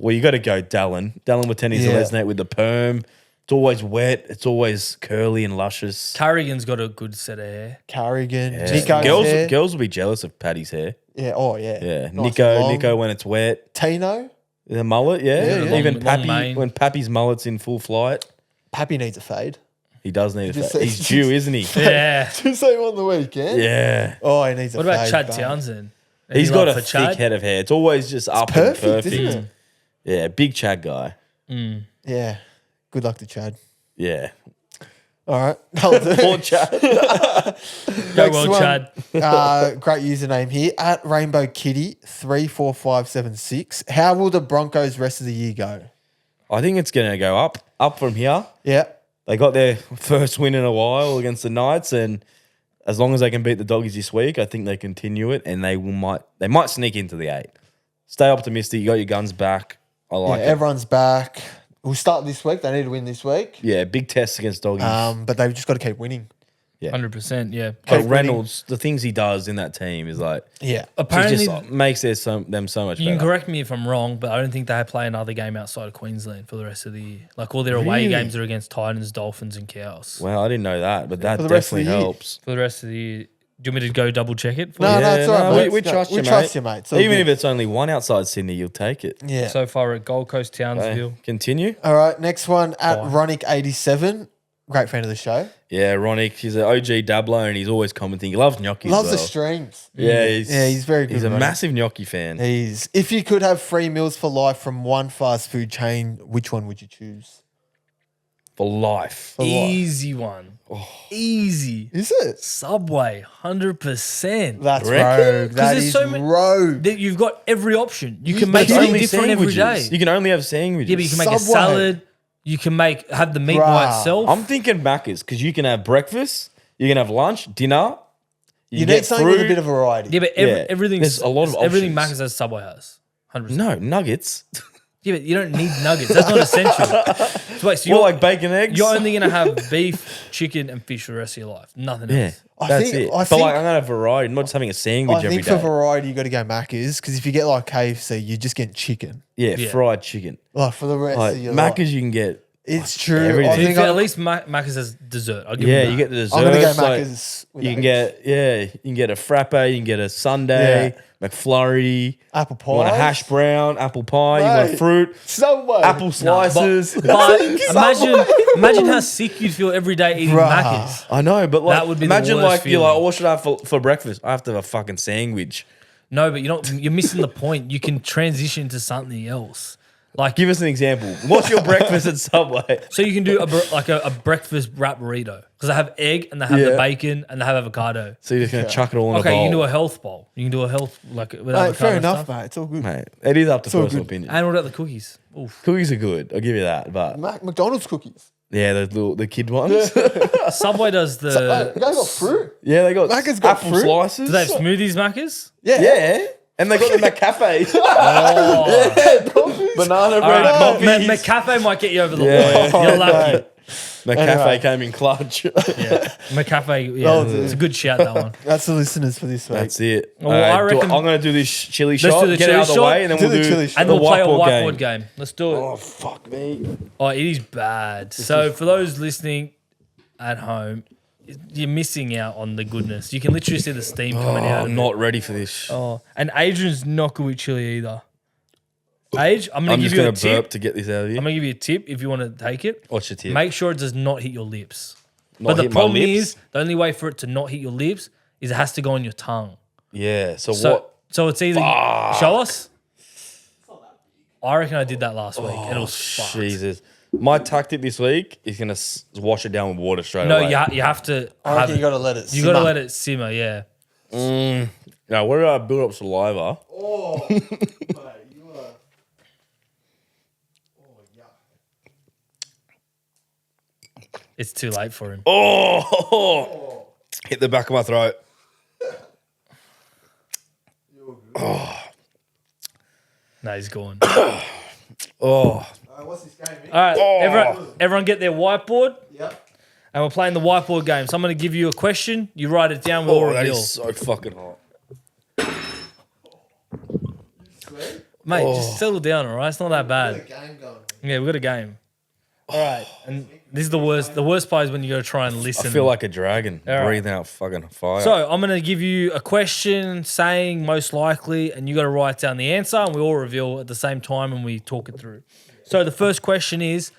Well, you got to go Dallin. Dallin with Tenny Yeah. Zeleznik with the perm. It's always wet. It's always curly and luscious. Carrigan's got a good set of hair. Carrigan, Yeah. Nico's hair. Girls will be jealous of Paddy's hair. Yeah. Oh yeah. Yeah. Nice and long. Nico when it's wet. Tino. The mullet, yeah. Yeah, yeah. Even Long Pappy, mane. when Pappy's mullet's in full flight, Pappy needs a fade. he does need a Just fade. say- He's due, isn't he? Yeah. Just say on the weekend. Yeah. Oh, he needs a What fade. about Chad bad. Townsend? He's Any got a love for thick Chad? head of hair. It's always just up Perfect, and perfect. isn't it? Yeah, big Chad guy. Yeah. Good luck to Chad. Yeah. All right. That'll do. Poor Chad. Go Next well, one. Chad. Great username here at Rainbow Kitty 34576. How will the Broncos rest of the year go? I think it's going to go up from here. Yeah. They got their first win in a while against the Knights, and as long as they can beat the Doggies this week, I think they continue it, and they might sneak into the 8. Stay optimistic. You got your guns back. I like it. Everyone's back. We'll start this week. They need to win this week. Yeah, big test against Doggies. But they've just got to keep winning. 100%, yeah. But Reynolds, the things he does in that team is like, Yeah. Apparently, it just makes them so much you can better. correct me if I'm wrong, but I don't think they play another game outside of Queensland for the rest of the year. Like all their away Really? games are against Titans, Dolphins, and Chaos. Well, I didn't know that, but that For the rest of definitely the year. helps. For the rest of the year. Do you want me to go double check it? For No, you? no, it's all right, mate. we trust you, We mate. trust you, mate. It's all Even good. if it's only one outside Sydney, you'll take it. Yeah. So far at Gold Coast, Townsville. Okay, continue. All right, next one at Fine. Ronick87. Great fan of the show. Yeah, Ronick, he's an OG dabbler and he's always commenting. He loves gnocchi. Loves as the well. streams. Yeah, he's very good. He's a Ronick. massive gnocchi fan. If you could have free meals for life from one fast food chain, which one would you choose? For life. For life. Easy one. Easy. Is it? Subway, 100%. That's Reckon? rogue. That there's is so many- rogue. That you've got every option. You can But make it's something Only different every sandwiches. day. You can only have sandwiches. Yeah, but you can make a Subway. salad. You can have the meat by Bruh. itself. I'm thinking Macca's because you can have breakfast, you can have lunch, dinner. You get need something with a fruit. bit of variety. yeah, but Yeah, everything's there's a lot of everything options. Macca's has Subway has. 100%. No, nuggets. Yeah, but you don't need nuggets. That's not essential. So wait, so More you're like bacon eggs. you're only gonna have beef, chicken, and fish for the rest of your life. Nothing yeah, else. that's it. I But think- like, I'm gonna have variety, not just having a sandwich I every think day. for variety, you got to go Macca's because if you get like KFC, you just get chicken. Yeah, Yeah. fried chicken. Like for the rest Like of your life. Macca's, you can get. It's true. everything. I To be think fair, at I'm, least Macca's has dessert. I'll give Yeah, them you that. get the desserts. I'm gonna go like, Macca's. with you can eggs. you can get a frappe, you can get a sundae, McFlurry. apple pie. You want a hash brown, apple pie. You want Mate. fruit, Subway. apple slices. But imagine how sick you'd feel every day eating Bruh. Macca's. I know, but like, That would be the imagine worst like you're like, feeling. oh, what should I have for breakfast? I have to have a fucking sandwich. No, but you're missing the point. You can transition to something else. Like Give us an example. What's your breakfast at Subway? so you can do a breakfast wrap burrito because they have egg and they have the Yeah. bacon and they have avocado. So you're just gonna chuck it all in Okay, a you bowl. can do a health bowl. You can do a health like with Mate, avocado fair enough, stuff. mate. It's all good. Mate, it is up to all personal good. opinion. And what about the cookies? Oof. Cookies are good. I'll give you that. But McDonald's cookies. yeah, the kid ones. Subway does They the. got fruit. Yeah, they got Macca's got apple fruit. slices. Do they have smoothies, Macca's? Yeah. And they got the McCafe. Oh, Banana all bread right. coffees. McCafe might get you over the Yeah. line. You're lucky. McCafe Anyway. came in clutch. Yeah, McCafe. Yeah, Oh, it's a good shout that one. That's the listeners for this week. That's it. Well, I reckon- I'm going to do this chili Let's shot. do the Get it chili out of the shot. way, and then Do we'll the do chili shot. And the we'll play a whiteboard whiteboard game. Let's do it. Oh fuck me! Oh, it is bad. So for those listening at home, you're missing out on the goodness. You can literally see the steam coming out. I'm of not ready for this. it. Oh, and Adrian's not good with chili either. Age, I'm gonna I'm give just you a going to burp tip. to get this out of you. I'm gonna give you a tip if you want to take it. What's your tip? Make sure it does not hit your lips. Not but the hit my problem lips? is, the only way for it to not hit your lips is it has to go on your tongue. Yeah. So, So, what? so it's either show us. I reckon I did that last week, and it was fucked. Jesus. My tactic this week is going to wash it down with water straight No, away. you have to. I Have reckon it. you got to let it You got to let it simmer. Yeah. Now, where do I build up saliva? Oh, mate, you are. Oh, yeah. It's too late for him. Oh, hit the back of my throat. No, he's gone. Oh, What's this game? Mick? All right, everyone get their whiteboard, Yep. and we're playing the whiteboard game. So I'm going to give you a question. You write it down. We'll that reveal. is so fucking hot. Sweet. Mate, just settle down, all right? It's not that bad. Game going. Yeah, we've got a game. All right, and this is the worst. The worst part is when you got to try and listen. I feel like a dragon All right. breathing out fucking fire. So I'm going to give you a question, saying most likely, and you got to write down the answer, and we all reveal at the same time, and we talk it through. So the first question is,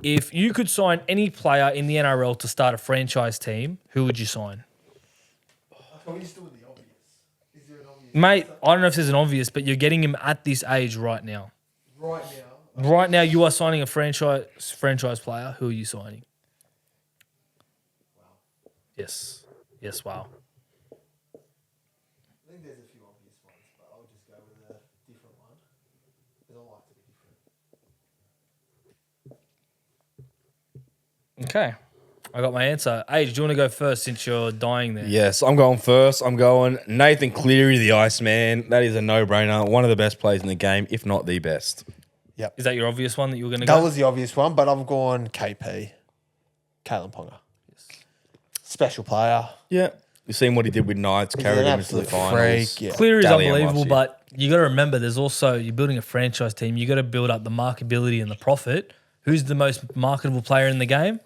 if you could sign any player in the NRL to start a franchise team, who would you sign? Can we just do the obvious? Is there an obvious? Mate, I don't know if there's an obvious, but you're getting him at this age right now. Right now. Right now, you are signing a franchise player. Who are you signing? Yes. Yes, wow. I think there's a few obvious ones, but I'll just go with a different one. Because I like to be different. Okay. I got my answer. Age, do you want to go first since you're dying there? Yes, I'm going first. I'm going Nathan Cleary, the Iceman. That is a no-brainer. One of the best players in the game, if not the best. Yep. Is that your obvious one that you were going to go? That was the obvious one, but I'm going KP. Kalen Ponga. Special player. Yeah. You've seen what he did with Knights, He's carried an him into the absolute finals. freak. Yeah. Clear is Dally M unbelievable, last year. but you got to remember there's also, you're building a franchise team. You got to build up the marketability and the profit. Who's the most marketable player in the game?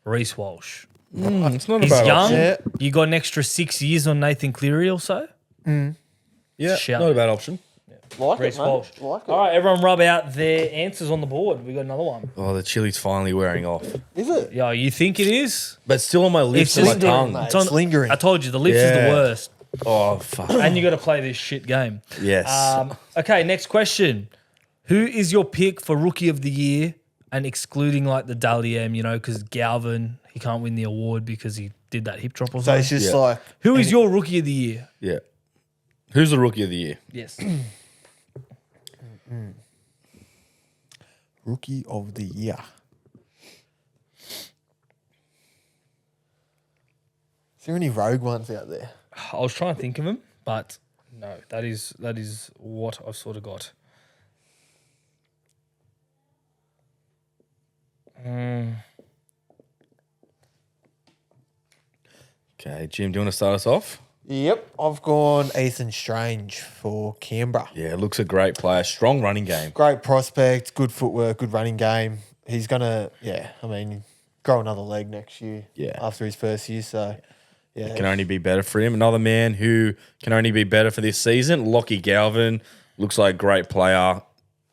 Reece Walsh. It's not a He's bad young. option. Yeah. You got an extra 6 years on Nathan Cleary also. Yeah, Shout. not a bad option. Like Reece it, mate. Walsh. Like it. All right, everyone rub out their answers on the board. We got another one. Oh, the chili's finally wearing off. Is it? Yeah, you think it is? But still on my lips and my just tongue. mate. It's on, It's lingering. I told you, the lips is the Yeah. worst. Oh, fuck. And you got to play this shit game. Yes. Okay, next question. Who is your pick for Rookie of the Year? And excluding like the Dally M, because Galvin, he can't win the award because he did that hip drop or So something. it's just Yeah. like Who is your Rookie of the Year? Yeah. Who's the rookie of the year? Yes. Rookie of the Year. Is there any rogue ones out there? I was trying to think of him, but no, that is what I've sort of got. Okay, Jim, do you want to start us off? Yep, I've gone Ethan Strange for Canberra. Yeah, looks a great player. Strong running game. Great prospect, good footwork, good running game. He's gonna, grow another leg next year. Yeah. After his first year, so yeah. Can only be better for him. Another man who can only be better for this season, Lockie Galvin. Looks like a great player.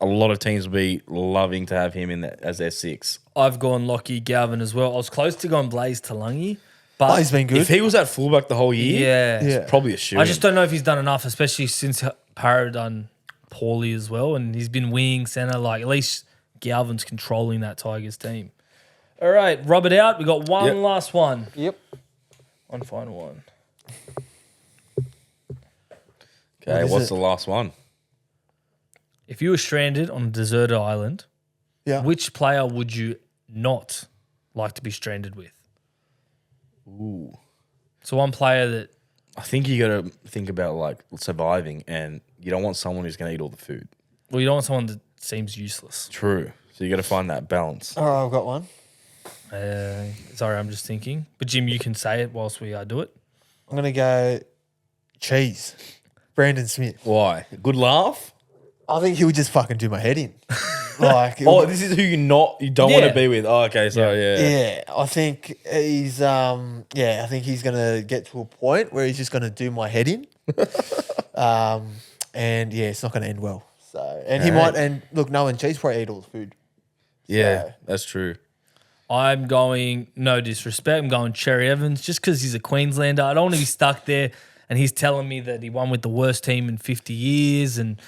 A lot of teams will be loving to have him as their six. I've gone Lockie Galvin as well. I was close to going Blaze Talangi, but He's been good. If he was at fullback the whole year, yeah. Yeah. probably a shoe. I just don't know if he's done enough, especially since Parra done poorly as well, and he's been wing centre. Like at least Galvin's controlling that Tigers team. All right, rub it out. We got one Yep. last one. Yep. One final one. Okay, What is what's it? the last one? If you were stranded on a deserted island, Yeah. which player would you not like to be stranded with? Ooh. So one player that I think you got to think about like surviving, and you don't want someone who's going to eat all the food. you don't want someone that seems useless. True. So you got to find that balance. All right, I've got one. Sorry, I'm just thinking. But Jim, you can say it whilst we do it. I'm gonna go Cheese. Brandon Smith. Why? Good laugh. I think he would just fucking do my head in. Like, it Oh, would- this is who you don't want Yeah. to be with. Oh, okay. So yeah. yeah, I think he's I think he's gonna get to a point where he's just gonna do my head in. And yeah, it's not gonna end well. So and he Alright. might and look, no one Cheese probably eat all the food. Yeah, So- that's true. I'm going, no disrespect, I'm going Cherry Evans just because he's a Queenslander. I don't want to be stuck there and he's telling me that he won with the worst team in 50 years. And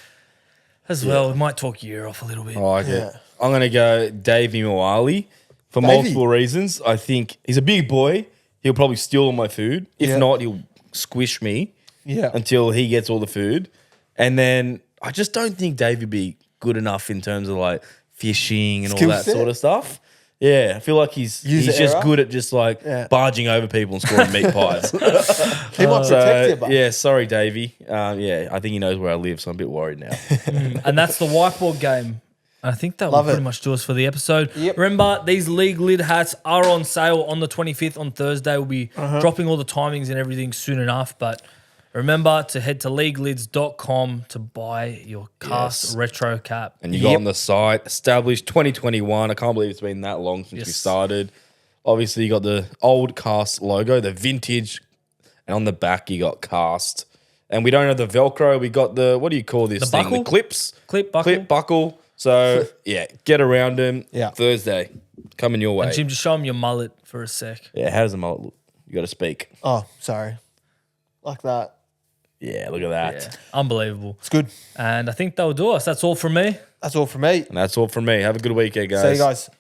as well, it might talk your ear off a little bit. I like Yeah. it. I'm going to go Davey Moali for Davey. multiple reasons. I think he's a big boy. He'll probably steal all my food. If Yeah. not, he'll squish me Yeah. until he gets all the food. And then I just don't think Davey would be good enough in terms of like fishing and Skill all that set. sort of stuff. Yeah, I feel like he's User just error. good at just like Yeah. barging over people and scoring meat pies. He might protect you, but yeah, sorry, Davey. Yeah, I think he knows where I live, so I'm a bit worried now. And that's the whiteboard game. I think that Love will pretty it. much do us for the episode. Yep. Remember, these league lid hats are on sale on the 25th on Thursday. We'll be dropping all the timings and everything soon enough. But remember to head to leaguelids.com to buy your cast Yes. retro cap. And you got on the site, established 2021. I can't believe it's been that long since we Yes. started. Obviously, you got the old cast logo, the vintage, and on the back you got cast. And we don't have the Velcro. We got the, what do you call this The thing? buckle? The clips. Clip, buckle. Clip, buckle. So, yeah, get around them. Yeah. Thursday, coming your way. And Jim, just show him your mullet for a sec. Yeah, how does a mullet look? You got to speak. oh, sorry. Like that. Yeah, look at that. Yeah, unbelievable. It's good. And I think that'll do us. That's all from me. That's all from me. And that's all from me. Have a good weekend, guys. See you guys.